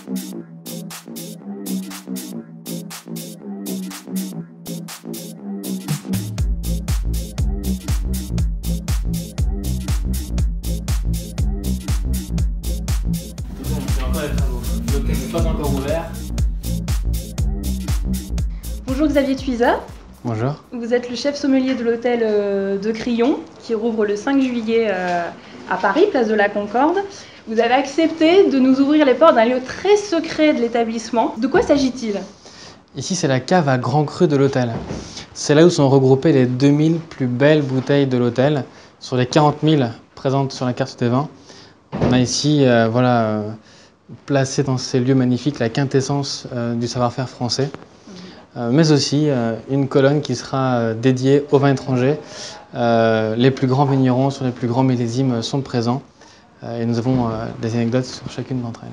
Le n'est pas encore ouvert. Bonjour Xavier Tuisa. Bonjour. Vous êtes le chef sommelier de l'hôtel de Crillon qui rouvre le 5 juillet à Paris, place de la Concorde. Vous avez accepté de nous ouvrir les portes d'un lieu très secret de l'établissement. De quoi s'agit-il? Ici, c'est la cave à grand cru de l'hôtel. C'est là où sont regroupées les 2000 plus belles bouteilles de l'hôtel sur les 40 000 présentes sur la carte des vins. On a ici placé dans ces lieux magnifiques la quintessence du savoir-faire français, mais aussi une colonne qui sera dédiée aux vins étrangers. Les plus grands vignerons sur les plus grands millésimes sont présents et nous avons des anecdotes sur chacune d'entre elles.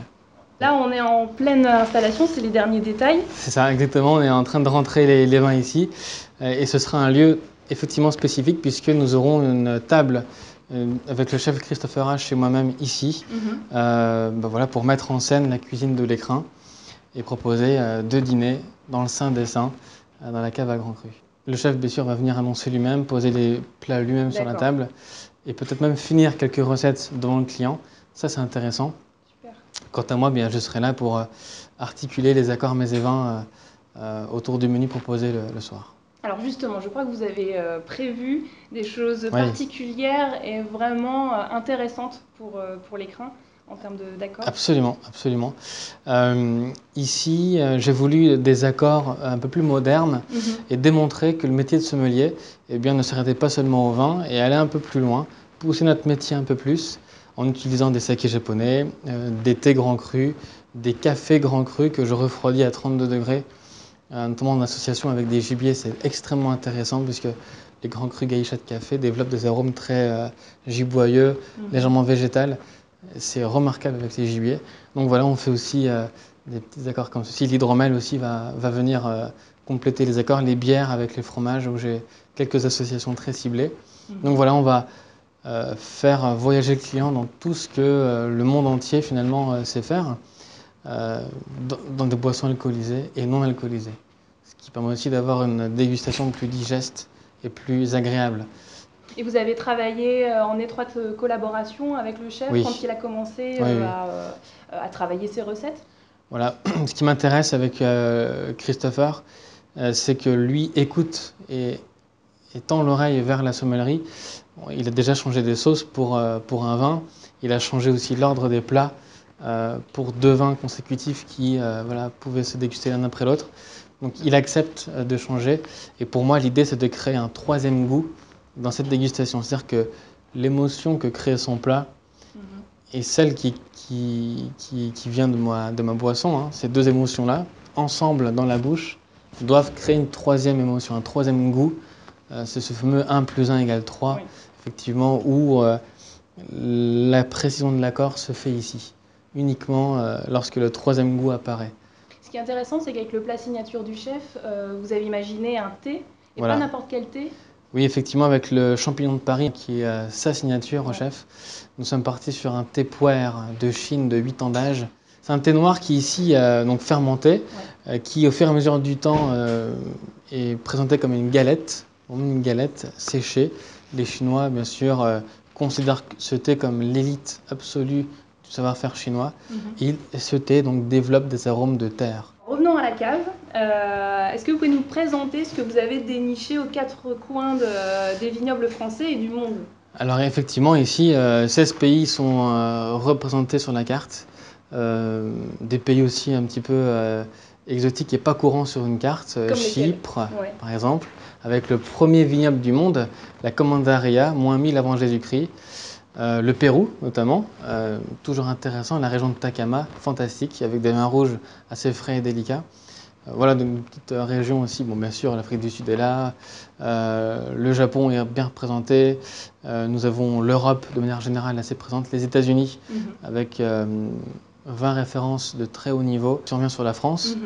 Là, on est en pleine installation, c'est les derniers détails. C'est ça, exactement. On est en train de rentrer les vins ici et ce sera un lieu effectivement spécifique puisque nous aurons une table avec le chef Christopher H et moi-même ici voilà, pour mettre en scène la cuisine de l'Écrin et proposer 2 dîners dans le sein des saints, dans la cave à grand cru. Le chef, bien sûr, va venir annoncer lui-même, poser les plats lui-même sur la table et peut-être même finir quelques recettes devant le client. Ça, c'est intéressant. Super. Quant à moi, bien, je serai là pour articuler les accords mets et vins autour du menu proposé le soir. Alors justement, je crois que vous avez prévu des choses particulières et vraiment intéressantes pour l'Écrin en termes d'accords. Absolument, absolument. Ici, j'ai voulu des accords un peu plus modernes et démontrer que le métier de sommelier ne s'arrêtait pas seulement au vin et allait un peu plus loin, pousser notre métier un peu plus en utilisant des sakés japonais, des thés grands crus, des cafés grands crus que je refroidis à 32 degrés. Notamment en association avec des gibiers, c'est extrêmement intéressant puisque les grands crus geisha de café développent des arômes très giboyeux, légèrement végétales. C'est remarquable avec les gibiers. Donc voilà, on fait aussi des petits accords comme ceci. L'hydromel aussi va venir compléter les accords. Les bières avec les fromages, où j'ai quelques associations très ciblées. Donc voilà, on va faire voyager le client dans tout ce que le monde entier finalement sait faire. Dans des boissons alcoolisées et non alcoolisées. Ce qui permet aussi d'avoir une dégustation plus digeste et plus agréable. Et vous avez travaillé en étroite collaboration avec le chef quand il a commencé à travailler ses recettes? Voilà, ce qui m'intéresse avec Christopher, c'est que lui écoute et tend l'oreille vers la sommellerie. Il a déjà changé des sauces pour un vin, il a changé aussi l'ordre des plats pour 2 vins consécutifs qui pouvaient se déguster l'un après l'autre. Donc il accepte de changer et pour moi l'idée c'est de créer un 3e goût dans cette dégustation. C'est-à-dire que l'émotion que crée son plat et celle qui vient de ma boisson, ces 2 émotions-là, ensemble dans la bouche, doivent créer une 3e émotion, un 3e goût. C'est ce fameux 1 + 1 = 3, effectivement, où la précision de l'accord se fait ici, uniquement lorsque le 3e goût apparaît. Ce qui est intéressant, c'est qu'avec le plat signature du chef, vous avez imaginé un thé, et pas n'importe quel thé. Oui, effectivement, avec le champignon de Paris, qui est sa signature au chef, nous sommes partis sur un thé puer de Chine de 8 ans d'âge. C'est un thé noir qui ici donc fermenté, qui au fur et à mesure du temps est présenté comme une galette séchée. Les Chinois, bien sûr, considèrent ce thé comme l'élite absolue du savoir-faire chinois. Et ce thé donc, développe des arômes de terre. Revenons à la cave. Est-ce que vous pouvez nous présenter ce que vous avez déniché aux 4 coins des vignobles français et du monde? Alors effectivement, ici, 16 pays sont représentés sur la carte. Des pays aussi un petit peu exotiques et pas courants sur une carte. Chypre, par exemple, avec le premier vignoble du monde, la Commandaria, moins 1000 avant Jésus-Christ. Le Pérou, notamment, toujours intéressant, la région de Tacama, fantastique, avec des vins rouges assez frais et délicats. Voilà, une petite région aussi, bon, bien sûr, l'Afrique du Sud est là, le Japon est bien représenté, nous avons l'Europe de manière générale assez présente, les États-Unis avec 20 références de très haut niveau. Si on revient sur la France,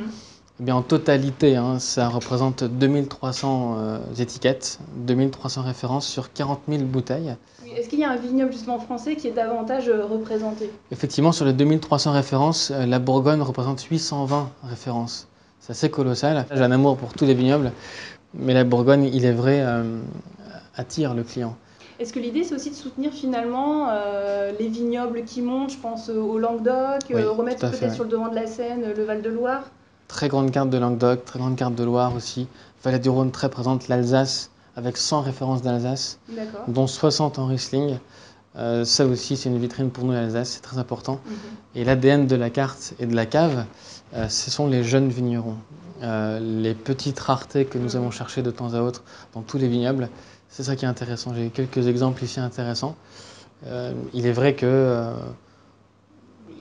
Eh bien, en totalité, hein, ça représente 2300 étiquettes, 2300 références sur 40 000 bouteilles. Est-ce qu'il y a un vignoble justement français qui est davantage représenté? Effectivement, sur les 2300 références, la Bourgogne représente 820 références. C'est assez colossal. J'ai un amour pour tous les vignobles, mais la Bourgogne, il est vrai, attire le client. Est-ce que l'idée, c'est aussi de soutenir finalement les vignobles qui montent? Je pense au Languedoc, Oui, remettre tout à fait, peut-être oui. sur le devant de la scène le Val-de-Loire? Très grande carte de Languedoc, très grande carte de Loire aussi. Vallée du Rhône très présente, l'Alsace avec 100 références d'Alsace, D'accord. dont 60 en Riesling. Ça aussi, c'est une vitrine pour nous, l'Alsace, c'est très important. Et l'ADN de la carte et de la cave, ce sont les jeunes vignerons. Les petites raretés que nous avons cherchées de temps à autre dans tous les vignobles, c'est ça qui est intéressant. J'ai quelques exemples ici intéressants. Il est vrai que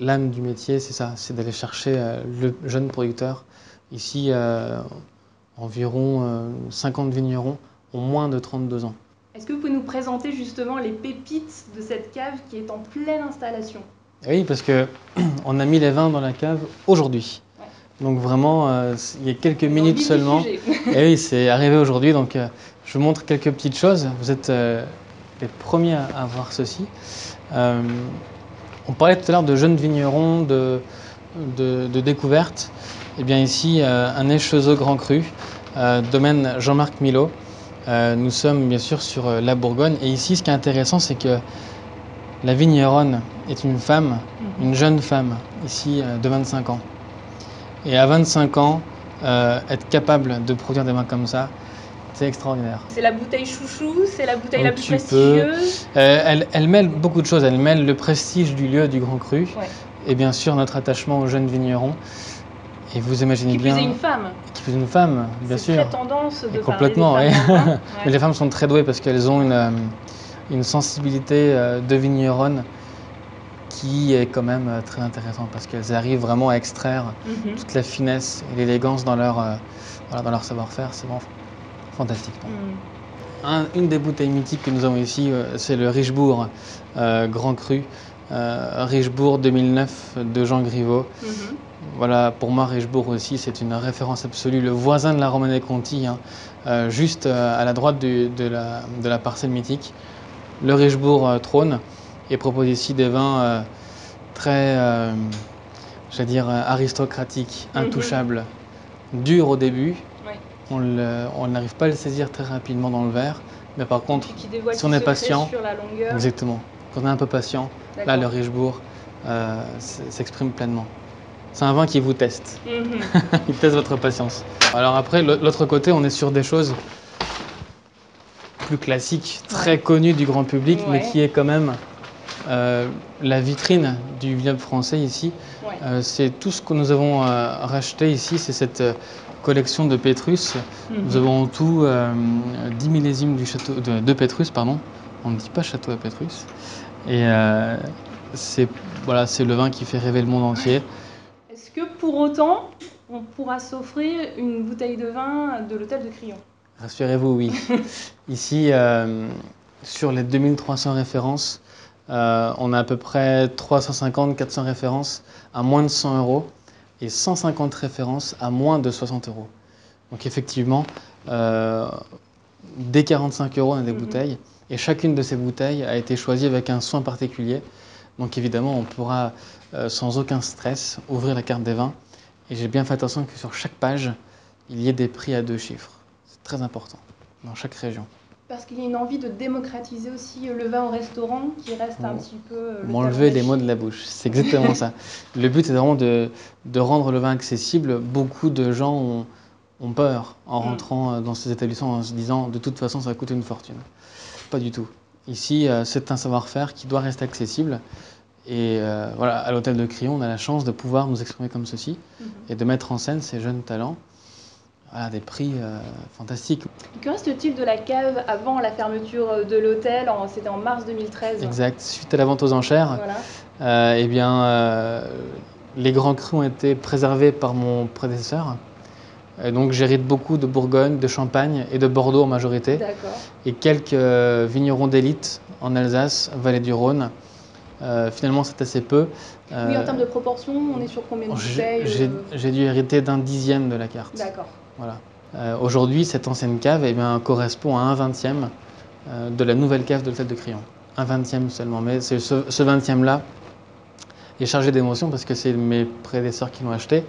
l'âme du métier, c'est ça, c'est d'aller chercher le jeune producteur. Ici, environ 50 vignerons ont moins de 32 ans. Est-ce que vous pouvez nous présenter justement les pépites de cette cave qui est en pleine installation? Oui, parce que on a mis les vins dans la cave aujourd'hui. Ouais. Donc vraiment, il y a quelques minutes seulement. Et Et oui, c'est arrivé aujourd'hui. Donc je vous montre quelques petites choses. Vous êtes les premiers à voir ceci. On parlait tout à l'heure de jeunes vignerons, de découverte. Et bien ici, un Échezeaux Grand Cru, domaine Jean-Marc Milot. Nous sommes bien sûr sur la Bourgogne. Et ici, ce qui est intéressant, c'est que la vigneronne est une femme, une jeune femme, ici de 25 ans. Et à 25 ans, être capable de produire des vins comme ça, c'est extraordinaire. c'est la bouteille chouchou, c'est la bouteille Donc la plus tu prestigieuse. Elle mêle beaucoup de choses. Elle mêle le prestige du lieu du Grand Cru Ouais. et bien sûr notre attachement aux jeunes vignerons. Et vous imaginez Qui plus bien... est une femme. Qui plus est une femme, bien C'est sûr. très tendance de Et parler complètement, des oui. femmes dans le vin. Mais les femmes sont très douées parce qu'elles ont une sensibilité de vigneronne qui est quand même très intéressante parce qu'elles arrivent vraiment à extraire toute la finesse et l'élégance dans leur savoir-faire. C'est vraiment fantastique. Une des bouteilles mythiques que nous avons ici, c'est le Richebourg Grand Cru, Richebourg 2009 de Jean Griveaux. Voilà, pour moi, Richebourg aussi, c'est une référence absolue. Le voisin de la Romanée-Conti, hein, juste à la droite de la parcelle mythique. Le Richebourg trône et propose ici des vins très, j'allais dire, aristocratiques, intouchables, durs au début. On n'arrive pas à le saisir très rapidement dans le verre, mais par contre, si on est patient, sur la longueur. exactement, quand on est un peu patient, là, le Richebourg s'exprime pleinement. C'est un vin qui vous teste. Il teste votre patience. Alors après, l'autre côté, on est sur des choses plus classiques, très connues du grand public, mais qui est quand même la vitrine du vignoble français ici. C'est tout ce que nous avons racheté ici, c'est cette collection de Pétrus. Nous avons en tout 10 millésimes du château de Pétrus, pardon. On ne dit pas château à Pétrus. Et c'est le vin qui fait rêver le monde entier. Est-ce que pour autant, on pourra s'offrir une bouteille de vin de l'hôtel de Crillon? Rassurez-vous, oui. Ici, sur les 2300 références, on a à peu près 350-400 références à moins de 100 € et 150 références à moins de 60 €. Donc effectivement, dès 45 € on a des bouteilles et chacune de ces bouteilles a été choisie avec un soin particulier. Donc évidemment, on pourra sans aucun stress ouvrir la carte des vins. Et j'ai bien fait attention que sur chaque page, il y ait des prix à 2 chiffres. C'est très important dans chaque région. Parce qu'il y a une envie de démocratiser aussi le vin au restaurant qui reste un petit peu... M'enlever les mots de la bouche, c'est exactement ça. Le but est vraiment de rendre le vin accessible. Beaucoup de gens ont peur en rentrant dans ces établissements en se disant de toute façon ça va coûter une fortune. Pas du tout. Ici, c'est un savoir-faire qui doit rester accessible. Et voilà, à l'hôtel de Crillon, on a la chance de pouvoir nous exprimer comme ceci et de mettre en scène ces jeunes talents à des prix fantastiques. Que reste-t-il de la cave avant la fermeture de l'hôtel? C'était en mars 2013. Exact. Suite à la vente aux enchères, eh bien, les grands crus ont été préservés par mon prédécesseur. Donc j'hérite beaucoup de Bourgogne, de Champagne et de Bordeaux en majorité. Et quelques vignerons d'élite en Alsace, Vallée du Rhône. finalement c'est assez peu. Oui, en termes de proportion, on est sur combien de bouteilles J'ai dû hériter d'un dixième de la carte. D'accord. Voilà. Aujourd'hui, cette ancienne cave correspond à un vingtième de la nouvelle cave de l'hôtel de Crillon. Un vingtième seulement, mais ce vingtième-là est chargé d'émotion parce que c'est mes prédécesseurs qui l'ont acheté,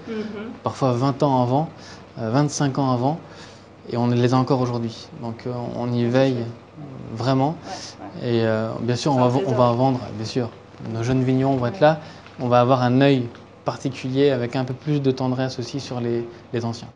parfois 20 ans avant, 25 ans avant, et on les a encore aujourd'hui. Donc on y veille vraiment. Et bien sûr, on va en vendre, bien sûr. Nos jeunes vignerons vont être là. On va avoir un œil particulier avec un peu plus de tendresse aussi sur les anciens.